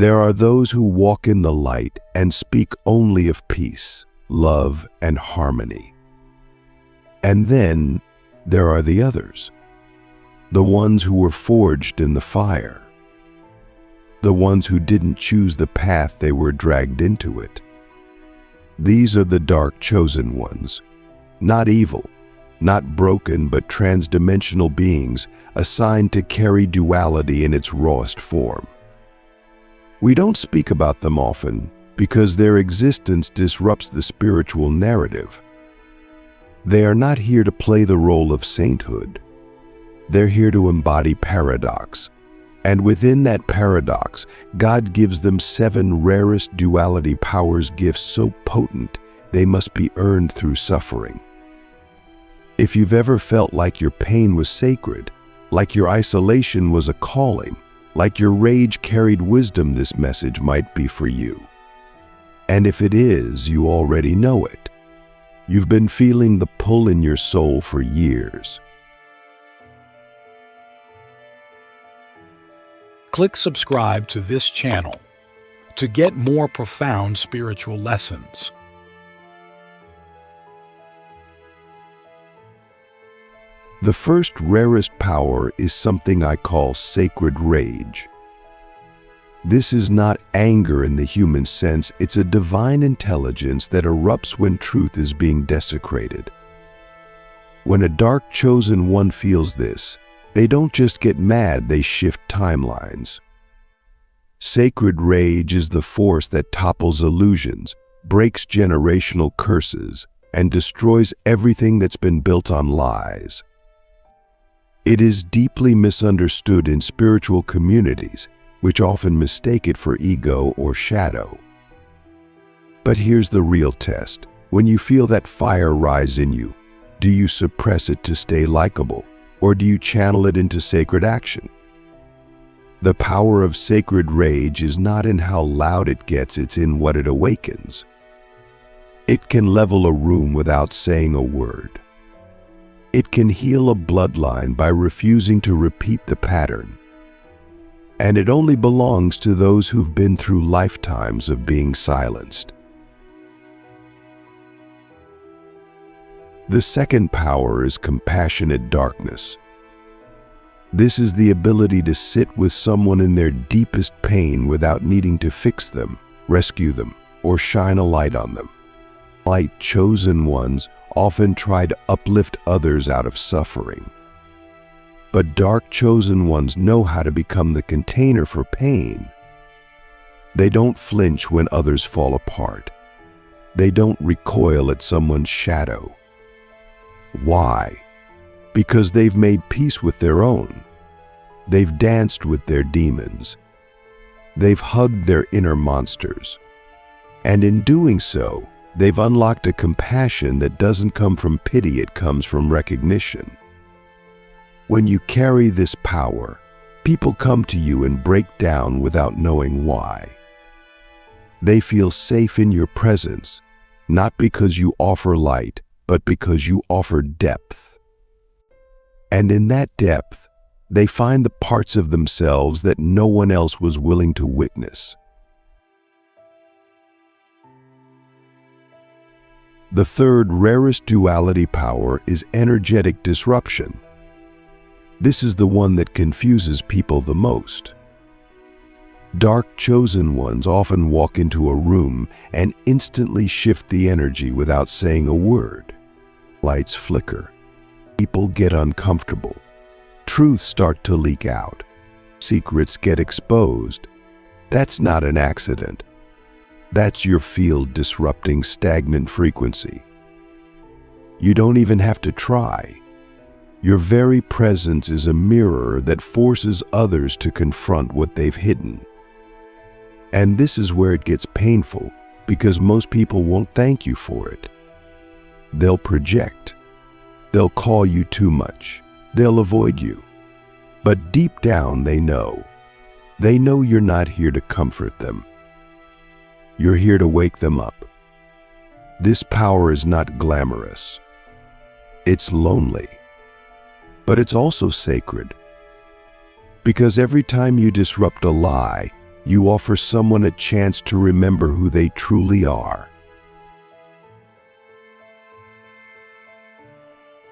There are those who walk in the light and speak only of peace, love, and harmony. And then there are the others, the ones who were forged in the fire, the ones who didn't choose the path, they were dragged into it. These are the dark chosen ones, not evil, not broken, but transdimensional beings assigned to carry duality in its rawest form. We don't speak about them often because their existence disrupts the spiritual narrative. They are not here to play the role of sainthood. They're here to embody paradox. And within that paradox, God gives them 7 rarest duality powers, gifts so potent they must be earned through suffering. If you've ever felt like your pain was sacred, like your isolation was a calling, like your rage carried wisdom, this message might be for you. And if it is, you already know it. You've been feeling the pull in your soul for years. Click subscribe to this channel to get more profound spiritual lessons. The first rarest power is something I call sacred rage. This is not anger in the human sense, it's a divine intelligence that erupts when truth is being desecrated. When a dark chosen one feels this, they don't just get mad, they shift timelines. Sacred rage is the force that topples illusions, breaks generational curses, and destroys everything that's been built on lies. It is deeply misunderstood in spiritual communities, which often mistake it for ego or shadow. But here's the real test. When you feel that fire rise in you, do you suppress it to stay likable, or do you channel it into sacred action? The power of sacred rage is not in how loud it gets, it's in what it awakens. It can level a room without saying a word. It can heal a bloodline by refusing to repeat the pattern. And it only belongs to those who've been through lifetimes of being silenced. The second power is compassionate darkness. This is the ability to sit with someone in their deepest pain without needing to fix them, rescue them, or shine a light on them. Light chosen ones often try to uplift others out of suffering. But dark chosen ones know how to become the container for pain. They don't flinch when others fall apart. They don't recoil at someone's shadow. Why? Because they've made peace with their own. They've danced with their demons. They've hugged their inner monsters. And in doing so, they've unlocked a compassion that doesn't come from pity, it comes from recognition. When you carry this power, people come to you and break down without knowing why. They feel safe in your presence, not because you offer light, but because you offer depth. And in that depth, they find the parts of themselves that no one else was willing to witness. The third rarest duality power is energetic disruption. This is the one that confuses people the most. Dark chosen ones often walk into a room and instantly shift the energy without saying a word. Lights flicker. People get uncomfortable. Truths start to leak out. Secrets get exposed. That's not an accident. That's your field disrupting stagnant frequency. You don't even have to try. Your very presence is a mirror that forces others to confront what they've hidden. And this is where it gets painful, because most people won't thank you for it. They'll project. They'll call you too much. They'll avoid you. But deep down they know. They know you're not here to comfort them. You're here to wake them up. This power is not glamorous. It's lonely. But it's also sacred. Because every time you disrupt a lie, You offer someone a chance to remember who they truly are.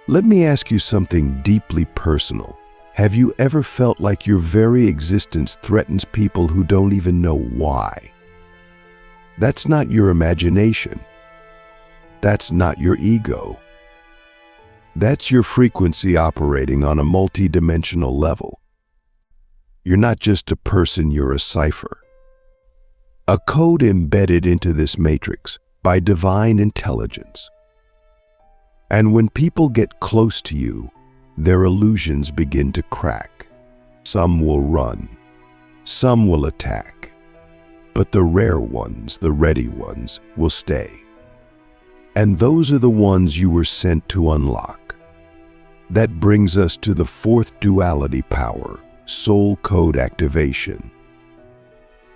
Let me ask you something deeply personal. Have you ever felt like your very existence threatens people who don't even know why? That's not your imagination. That's not your ego. That's your frequency operating on a multi-dimensional level. You're not just a person, you're a cipher. A code embedded into this matrix by divine intelligence. And when people get close to you, their illusions begin to crack. Some will run, some will attack, but the rare ones, the ready ones, will stay. And those are the ones you were sent to unlock. That brings us to the fourth duality power, soul code activation.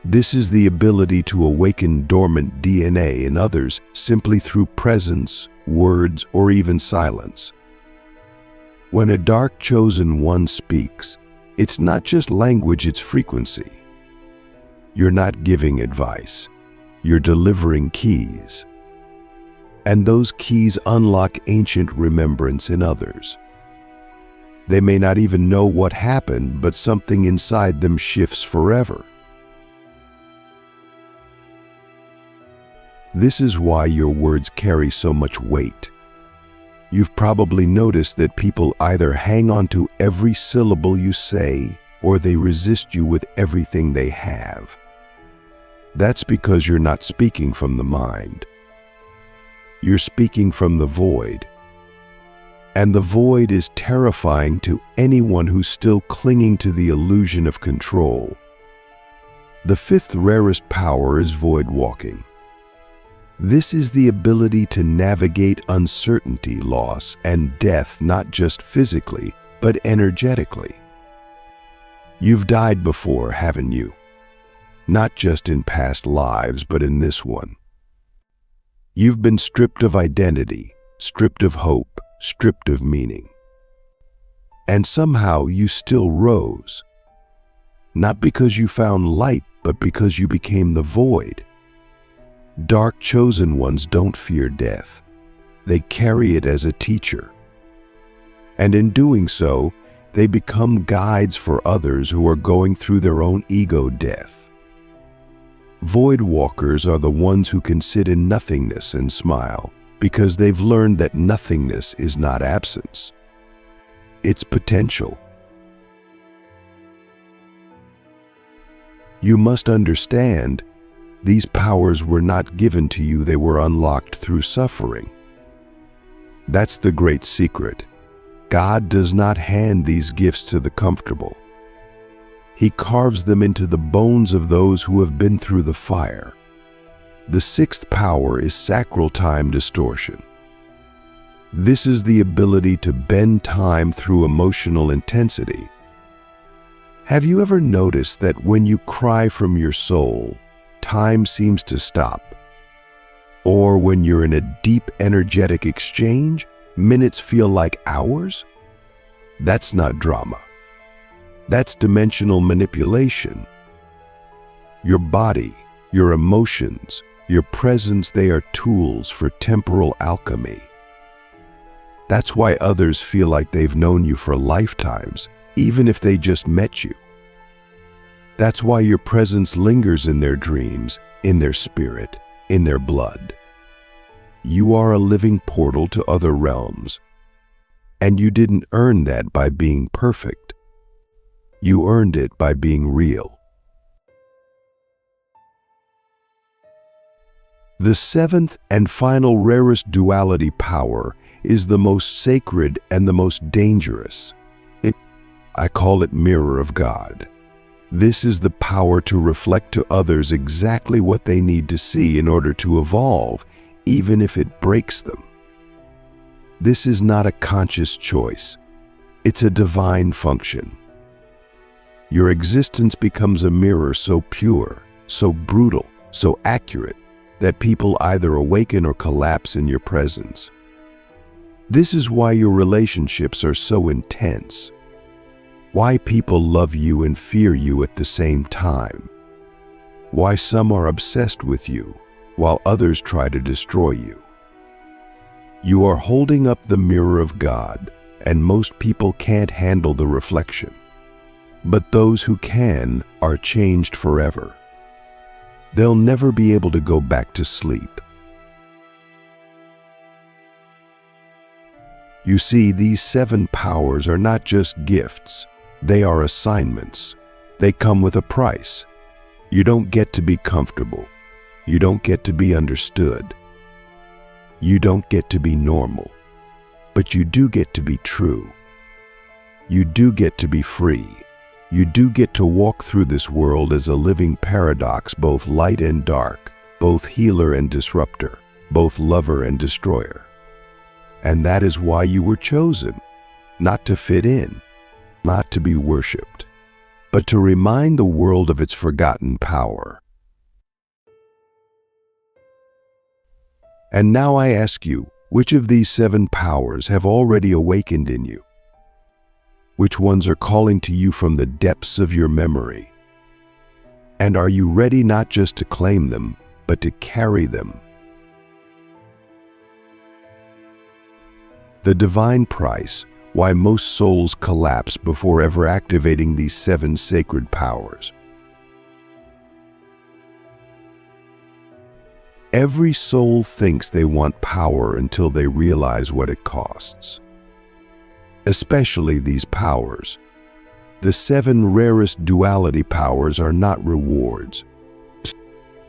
This is the ability to awaken dormant DNA in others simply through presence, words, or even silence. When a dark chosen one speaks, it's not just language, it's frequency. You're not giving advice, you're delivering keys. And those keys unlock ancient remembrance in others. They may not even know what happened, but something inside them shifts forever. This is why your words carry so much weight. You've probably noticed that people either hang on to every syllable you say, or they resist you with everything they have. That's because you're not speaking from the mind. You're speaking from the void. And the void is terrifying to anyone who's still clinging to the illusion of control. The fifth rarest power is void walking. This is the ability to navigate uncertainty, loss, and death not just physically, but energetically. You've died before, haven't you? Not just in past lives, but in this one. You've been stripped of identity, stripped of hope, stripped of meaning. And somehow you still rose. Not because you found light, but because you became the void. Dark chosen ones don't fear death. They carry it as a teacher. And in doing so, they become guides for others who are going through their own ego death. Void walkers are the ones who can sit in nothingness and smile, because they've learned that nothingness is not absence. It's potential. You must understand, these powers were not given to you, they were unlocked through suffering. That's the great secret. God does not hand these gifts to the comfortable. He carves them into the bones of those who have been through the fire. The sixth power is sacral time distortion. This is the ability to bend time through emotional intensity. Have you ever noticed that when you cry from your soul, time seems to stop? Or when you're in a deep energetic exchange, minutes feel like hours? That's not drama. That's dimensional manipulation. Your body, your emotions, your presence, they are tools for temporal alchemy. That's why others feel like they've known you for lifetimes, even if they just met you. That's why your presence lingers in their dreams, in their spirit, in their blood. You are a living portal to other realms. And you didn't earn that by being perfect. You earned it by being real. The seventh and final rarest duality power is the most sacred and the most dangerous. I call it mirror of God. This is the power to reflect to others exactly what they need to see in order to evolve, even if it breaks them. This is not a conscious choice. It's a divine function. Your existence becomes a mirror so pure, so brutal, so accurate, that people either awaken or collapse in your presence. This is why your relationships are so intense. Why people love you and fear you at the same time. why some are obsessed with you, while others try to destroy you. You are holding up the mirror of God, and most people can't handle the reflection. But those who can are changed forever. They'll never be able to go back to sleep. You see, these 7 powers are not just gifts, they are assignments. They come with a price. You don't get to be comfortable. You don't get to be understood. You don't get to be normal. But you do get to be true. You do get to be free. You do get to walk through this world as a living paradox, both light and dark, both healer and disruptor, both lover and destroyer. And that is why you were chosen, not to fit in, not to be worshipped, but to remind the world of its forgotten power. And now I ask you, which of these 7 powers have already awakened in you? Which ones are calling to you from the depths of your memory? And are you ready not just to claim them, but to carry them? The divine price, why most souls collapse before ever activating these 7 sacred powers. Every soul thinks they want power until they realize what it costs. Especially these powers. The 7 rarest duality powers are not rewards.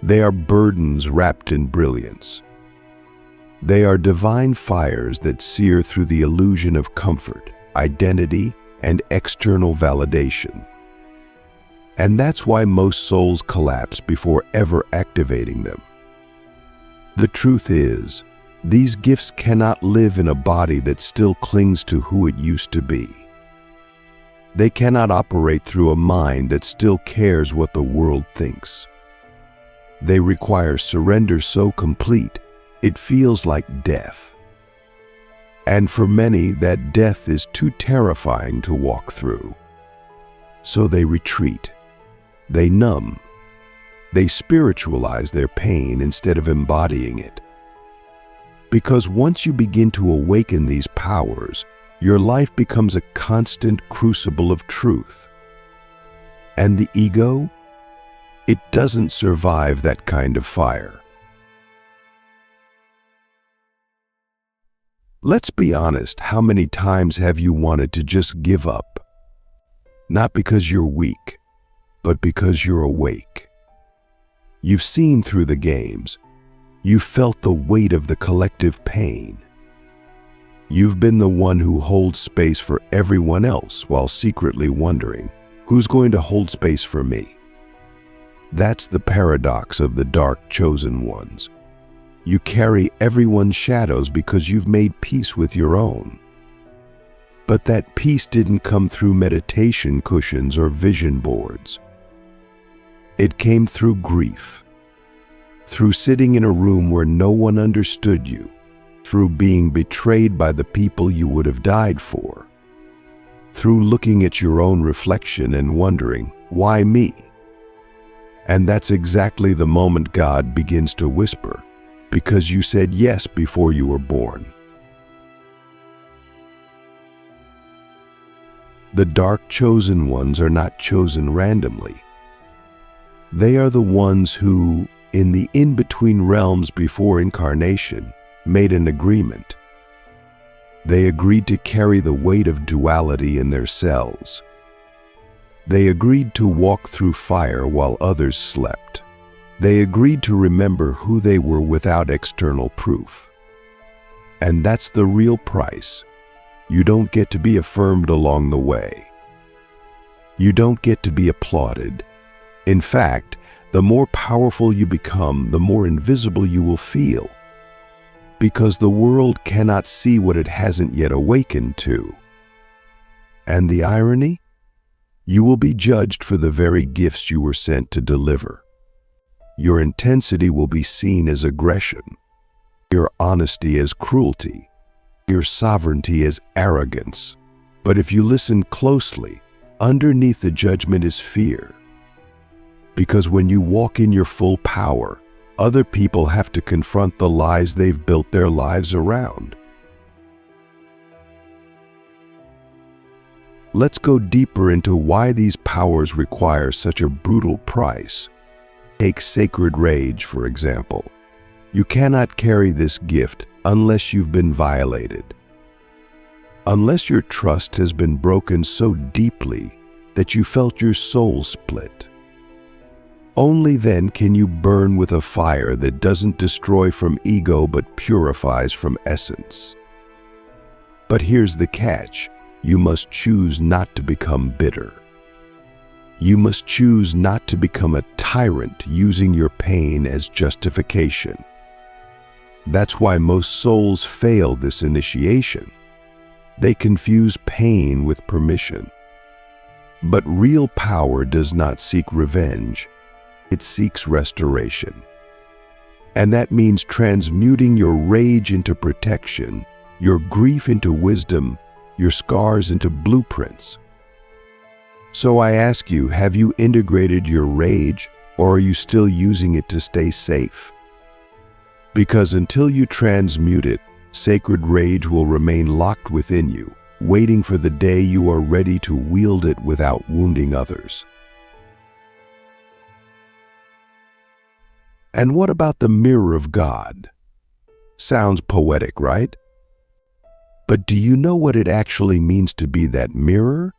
They are burdens wrapped in brilliance. They are divine fires that sear through the illusion of comfort, identity, and external validation. And that's why most souls collapse before ever activating them. The truth is, these gifts cannot live in a body that still clings to who it used to be. They cannot operate through a mind that still cares what the world thinks. They require surrender so complete, it feels like death. And for many, that death is too terrifying to walk through. So they retreat. They numb. They spiritualize their pain instead of embodying it. Because once you begin to awaken these powers, your life becomes a constant crucible of truth. And the ego? It doesn't survive that kind of fire. Let's be honest, how many times have you wanted to just give up? Not because you're weak, but because you're awake. You've seen through the games. You've felt the weight of the collective pain. You've been the one who holds space for everyone else while secretly wondering, who's going to hold space for me? That's the paradox of the dark chosen ones. You carry everyone's shadows because you've made peace with your own. But that peace didn't come through meditation cushions or vision boards. It came through grief, through sitting in a room where no one understood you, through being betrayed by the people you would have died for, through looking at your own reflection and wondering, why me? And that's exactly the moment God begins to whisper, because you said yes before you were born. The dark chosen ones are not chosen randomly. They are the ones who, in the in-between realms before incarnation, made an agreement. They agreed to carry the weight of duality in their cells. They agreed to walk through fire while others slept. They agreed to remember who they were without external proof. And that's the real price. You don't get to be affirmed along the way. You don't get to be applauded. In fact, the more powerful you become, the more invisible you will feel. Because the world cannot see what it hasn't yet awakened to. And the irony? You will be judged for the very gifts you were sent to deliver. Your intensity will be seen as aggression, your honesty as cruelty, your sovereignty as arrogance. But if you listen closely, underneath the judgment is fear. Because when you walk in your full power, other people have to confront the lies they've built their lives around. Let's go deeper into why these powers require such a brutal price. Take sacred rage, for example. You cannot carry this gift unless you've been violated. Unless your trust has been broken so deeply that you felt your soul split. Only then can you burn with a fire that doesn't destroy from ego but purifies from essence. But here's the catch. You must choose not to become bitter. You must choose not to become a tyrant using your pain as justification. That's why most souls fail this initiation. They confuse pain with permission. But real power does not seek revenge. It seeks restoration. And that means transmuting your rage into protection, your grief into wisdom, your scars into blueprints. So I ask you, have you integrated your rage, or are you still using it to stay safe? Because until you transmute it, sacred rage will remain locked within you, waiting for the day you are ready to wield it without wounding others. And what about the mirror of God? Sounds poetic, right? But do you know what it actually means to be that mirror?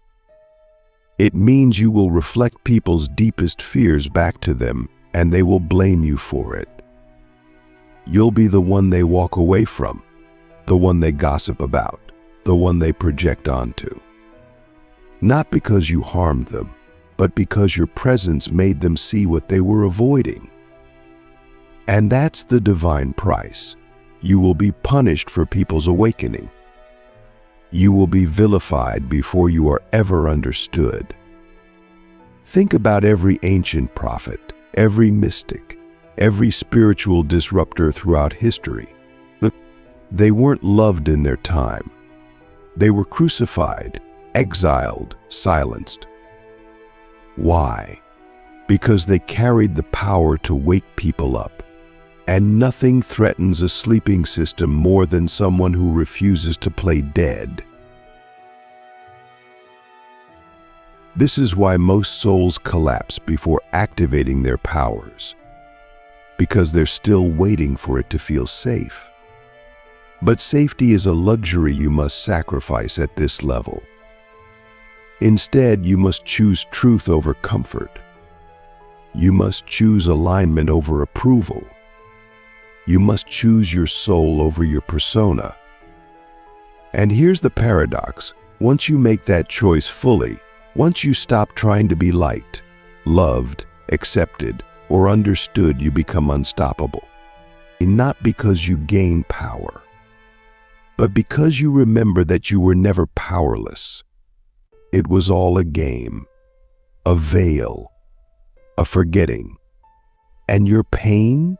It means you will reflect people's deepest fears back to them, and they will blame you for it. You'll be the one they walk away from, the one they gossip about, the one they project onto. Not because you harmed them, but because your presence made them see what they were avoiding. And that's the divine price. You will be punished for people's awakening. You will be vilified before you are ever understood. Think about every ancient prophet, every mystic, every spiritual disruptor throughout history. Look, they weren't loved in their time. They were crucified, exiled, silenced. Why? Because they carried the power to wake people up. And nothing threatens a sleeping system more than someone who refuses to play dead. This is why most souls collapse before activating their powers, because they're still waiting for it to feel safe. But safety is a luxury you must sacrifice at this level. Instead, you must choose truth over comfort. You must choose alignment over approval. You must choose your soul over your persona. And here's the paradox. Once you make that choice fully, once you stop trying to be liked, loved, accepted, or understood, you become unstoppable. And not because you gain power, but because you remember that you were never powerless. It was all a game, a veil, a forgetting. And your pain?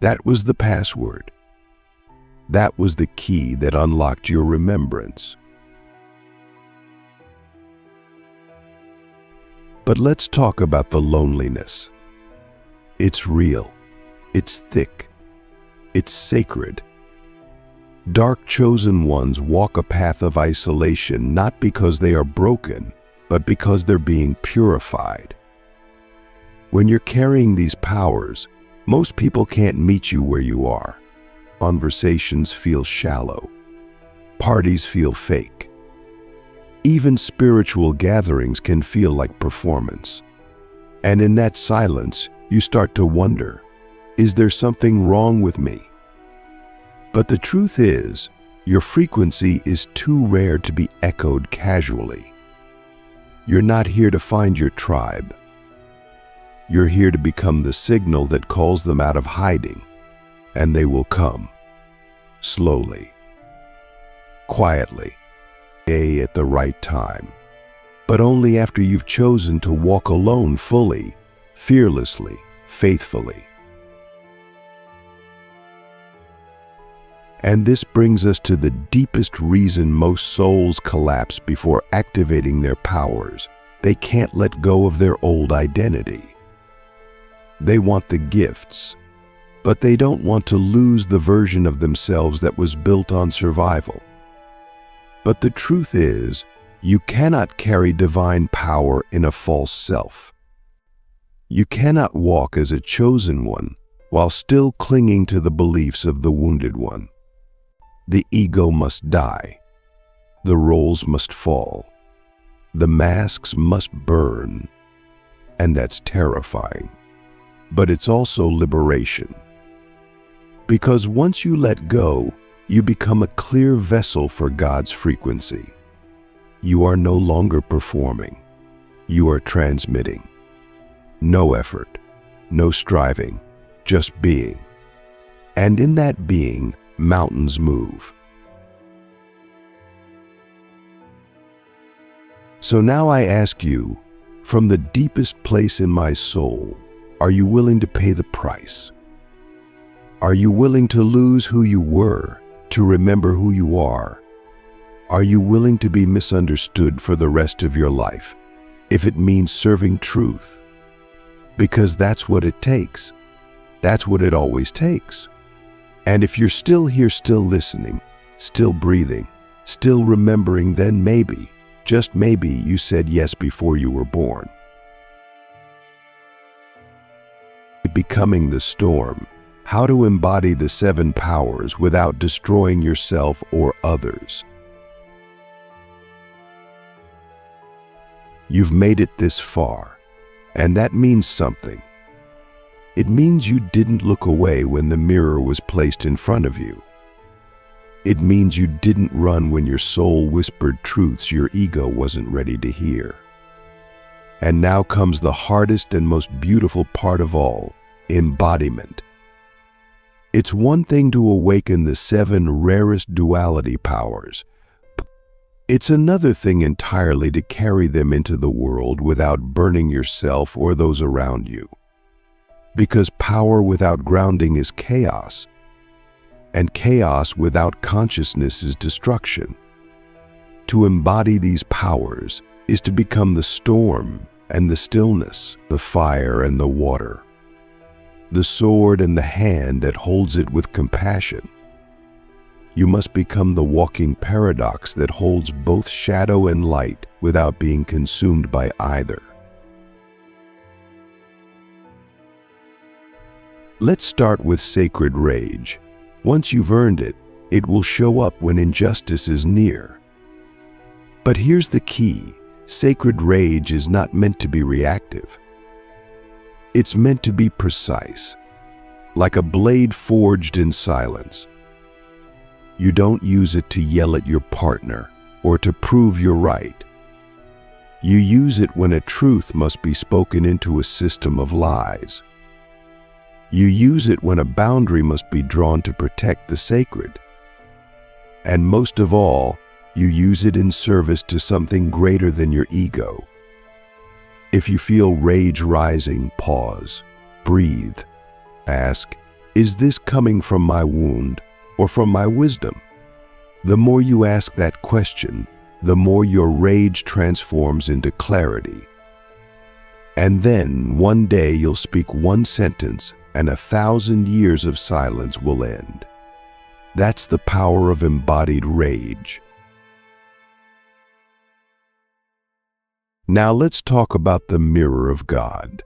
That was the password. That was the key that unlocked your remembrance. But let's talk about the loneliness. It's real. It's thick. It's sacred. Dark chosen ones walk a path of isolation not because they are broken, but because they're being purified. When you're carrying these powers, most people can't meet you where you are. Conversations feel shallow. Parties feel fake. Even spiritual gatherings can feel like performance. And in that silence, you start to wonder, is there something wrong with me? But the truth is, your frequency is too rare to be echoed casually. You're not here to find your tribe. You're here to become the signal that calls them out of hiding, and they will come, slowly, quietly, at the right time, but only after you've chosen to walk alone fully, fearlessly, faithfully. And this brings us to the deepest reason most souls collapse before activating their powers, They can't let go of their old identity. They want the gifts, but they don't want to lose the version of themselves that was built on survival. But the truth is, you cannot carry divine power in a false self. You cannot walk as a chosen one while still clinging to the beliefs of the wounded one. The ego must die. The roles must fall. The masks must burn. And that's terrifying. But it's also liberation. Because once you let go, you become a clear vessel for God's frequency. You are no longer performing. You are transmitting. No effort, no striving, just being. And in that being, mountains move. So now I ask you, from the deepest place in my soul, are you willing to pay the price? Are you willing to lose who you were, to remember who you are? Are you willing to be misunderstood for the rest of your life, if it means serving truth? Because that's what it takes. That's what it always takes. And if you're still here, still listening, still breathing, still remembering, then maybe, just maybe, you said yes before you were born. Becoming the storm. How to embody the 7 powers without destroying yourself or others. You've made it this far, and that means something. It means you didn't look away when the mirror was placed in front of you. It means you didn't run when your soul whispered truths your ego wasn't ready to hear. And now comes the hardest and most beautiful part of all, embodiment. It's one thing to awaken the 7 rarest duality powers. It's another thing entirely to carry them into the world without burning yourself or those around you. Because power without grounding is chaos, and chaos without consciousness is destruction. To embody these powers is to become the storm and the stillness, the fire and the water, the sword and the hand that holds it with compassion. You must become the walking paradox that holds both shadow and light without being consumed by either. Let's start with sacred rage. Once you've earned it, it will show up when injustice is near. But here's the key. Sacred rage is not meant to be reactive. It's meant to be precise, like a blade forged in silence. You don't use it to yell at your partner or to prove you're right. You use it when a truth must be spoken into a system of lies. You use it when a boundary must be drawn to protect the sacred. And most of all, you use it in service to something greater than your ego. If you feel rage rising, pause, breathe, ask, is this coming from my wound or from my wisdom? The more you ask that question, the more your rage transforms into clarity. And then one day you'll speak one sentence and 1,000 years of silence will end. That's the power of embodied rage. Now let's talk about the mirror of God.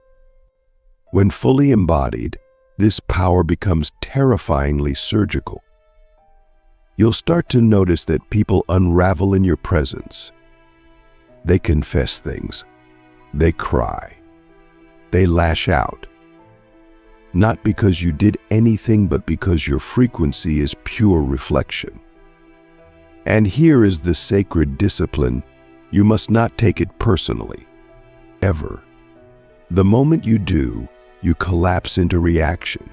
When fully embodied, this power becomes terrifyingly surgical. You'll start to notice that people unravel in your presence. They confess things. They cry. They lash out. Not because you did anything, but because your frequency is pure reflection. And here is the sacred discipline. You must not take it personally, ever. The moment you do, you collapse into reaction.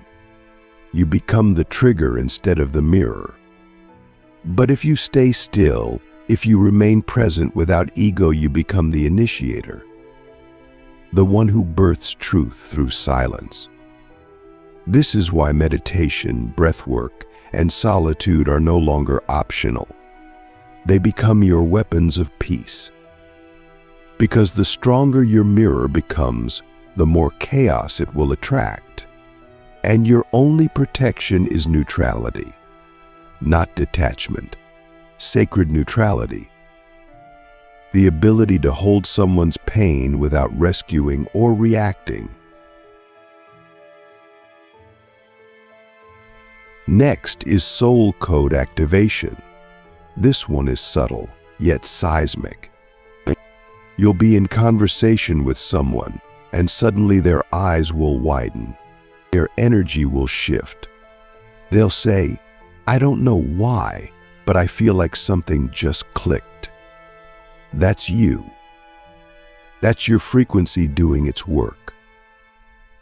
You become the trigger instead of the mirror. But if you stay still, if you remain present without ego, you become the initiator, the one who births truth through silence. This is why meditation, breathwork, and solitude are no longer optional. They become your weapons of peace. Because the stronger your mirror becomes, the more chaos it will attract. And your only protection is neutrality, not detachment. Sacred neutrality. The ability to hold someone's pain without rescuing or reacting. Next is soul code activation. This one is subtle, yet seismic. You'll be in conversation with someone, and suddenly their eyes will widen. Their energy will shift. They'll say, "I don't know why, but I feel like something just clicked." That's you. That's your frequency doing its work.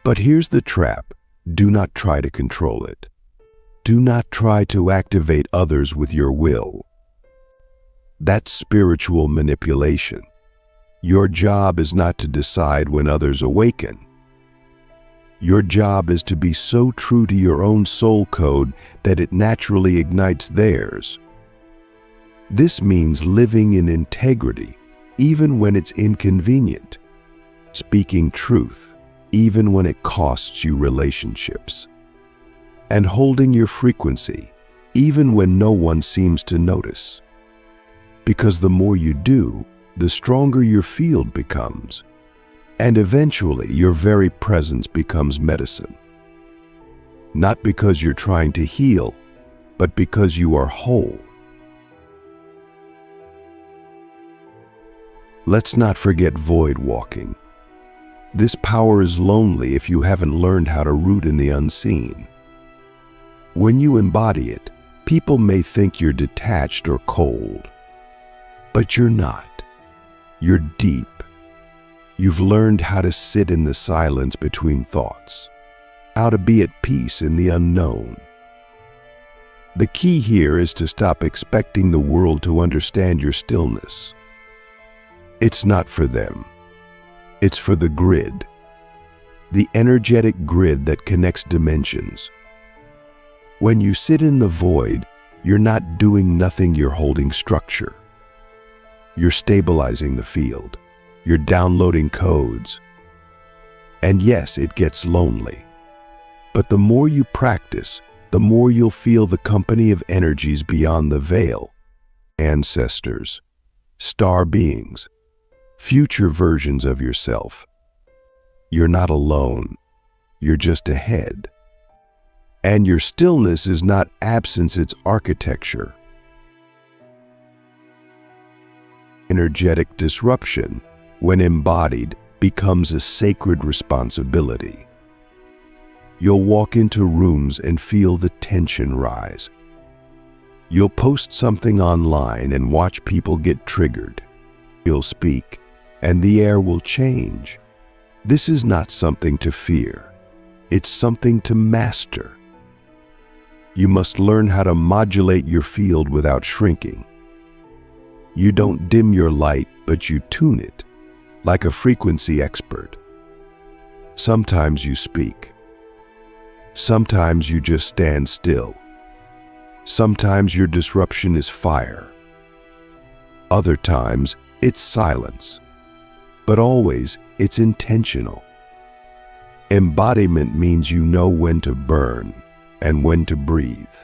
But here's the trap. Do not try to control it. Do not try to activate others with your will. That's spiritual manipulation. Your job is not to decide when others awaken. Your job is to be so true to your own soul code that it naturally ignites theirs. This means living in integrity, even when it's inconvenient. Speaking truth, even when it costs you relationships. And holding your frequency, even when no one seems to notice. Because the more you do, the stronger your field becomes. And eventually, your very presence becomes medicine. Not because you're trying to heal, but because you are whole. Let's not forget void walking. This power is lonely if you haven't learned how to root in the unseen. When you embody it, people may think you're detached or cold. But you're not. You're deep. You've learned how to sit in the silence between thoughts, how to be at peace in the unknown. The key here is to stop expecting the world to understand your stillness. It's not for them. It's for the grid, the energetic grid that connects dimensions. When you sit in the void, you're not doing nothing, you're holding structure. You're stabilizing the field. You're downloading codes. And yes, it gets lonely. But the more you practice, the more you'll feel the company of energies beyond the veil. Ancestors, star beings, future versions of yourself. You're not alone. You're just ahead. And your stillness is not absence, it's architecture. Energetic disruption, when embodied, becomes a sacred responsibility. You'll walk into rooms and feel the tension rise. You'll post something online and watch people get triggered. You'll speak, and the air will change. This is not something to fear. It's something to master. You must learn how to modulate your field without shrinking. You don't dim your light, but you tune it, like a frequency expert. Sometimes you speak. Sometimes you just stand still. Sometimes your disruption is fire. Other times, it's silence. But always, it's intentional. Embodiment means you know when to burn and when to breathe.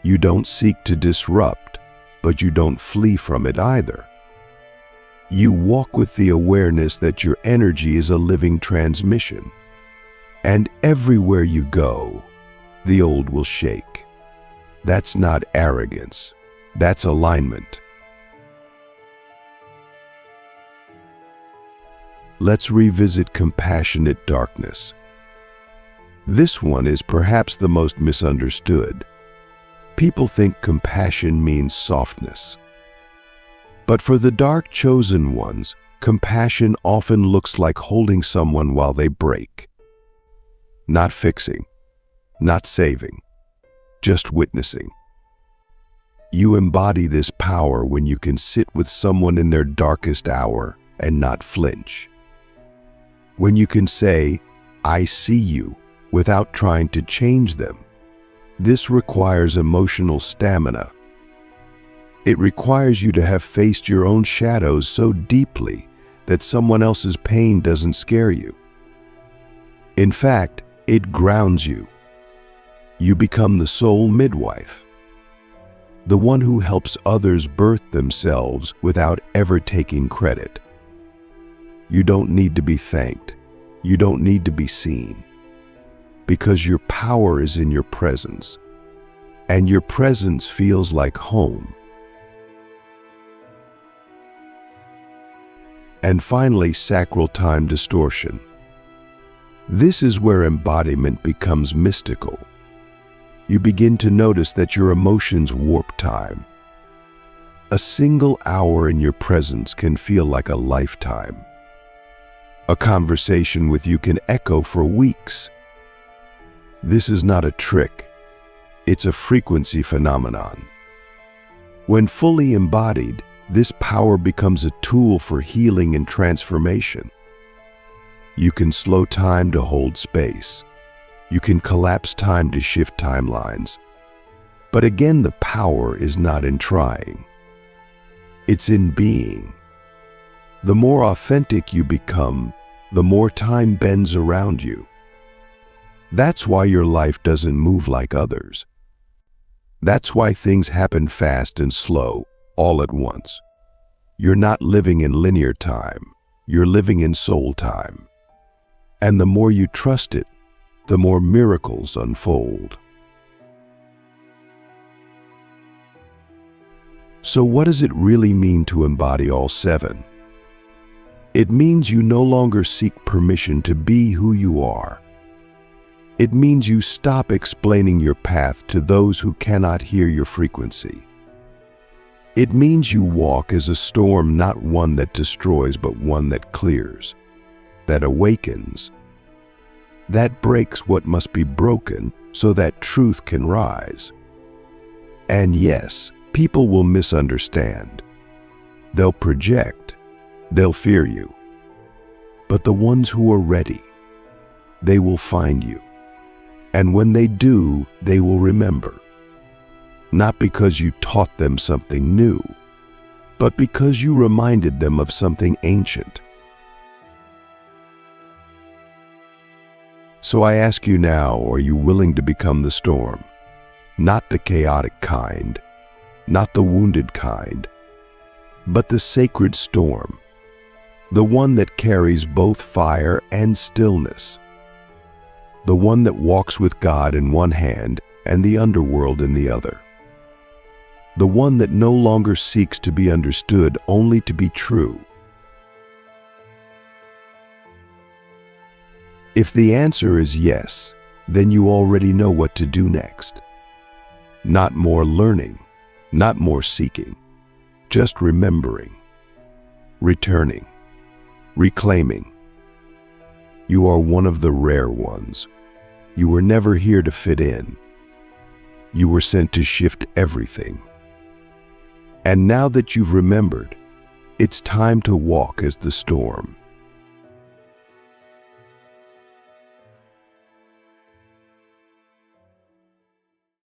You don't seek to disrupt, but you don't flee from it either. You walk with the awareness that your energy is a living transmission. And everywhere you go, the old will shake. That's not arrogance. That's alignment. Let's revisit compassionate darkness. This one is perhaps the most misunderstood. People think compassion means softness. But for the dark chosen ones, compassion often looks like holding someone while they break. Not fixing, not saving, just witnessing. You embody this power when you can sit with someone in their darkest hour and not flinch. When you can say, "I see you," without trying to change them. This requires emotional stamina. It requires you to have faced your own shadows so deeply that someone else's pain doesn't scare you. In fact, it grounds you. You become the soul midwife, the one who helps others birth themselves without ever taking credit. You don't need to be thanked. You don't need to be seen, because your power is in your presence, and your presence feels like home. And finally, sacral time distortion. This is where embodiment becomes mystical. You begin to notice that your emotions warp time. A single hour in your presence can feel like a lifetime. A conversation with you can echo for weeks. This is not a trick. It's a frequency phenomenon. When fully embodied, this power becomes a tool for healing and transformation. You can slow time to hold space. You can collapse time to shift timelines. But again, the power is not in trying. It's in being. The more authentic you become, the more time bends around you. That's why your life doesn't move like others. That's why things happen fast and slow, all at once. You're not living in linear time. You're living in soul time. And the more you trust it, the more miracles unfold. So what does it really mean to embody all seven? It means you no longer seek permission to be who you are. It means you stop explaining your path to those who cannot hear your frequency. It means you walk as a storm, not one that destroys, but one that clears, that awakens, that breaks what must be broken so that truth can rise. And yes, people will misunderstand. They'll project. They'll fear you. But the ones who are ready, they will find you. And when they do, they will remember. Not because you taught them something new, but because you reminded them of something ancient. So I ask you now, are you willing to become the storm? Not the chaotic kind, not the wounded kind, but the sacred storm, the one that carries both fire and stillness, the one that walks with God in one hand and the underworld in the other, the one that no longer seeks to be understood, only to be true. If the answer is yes, then you already know what to do next. Not more learning, not more seeking, just remembering, returning, reclaiming. You are one of the rare ones. You were never here to fit in. You were sent to shift everything. And now that you've remembered, it's time to walk as the storm.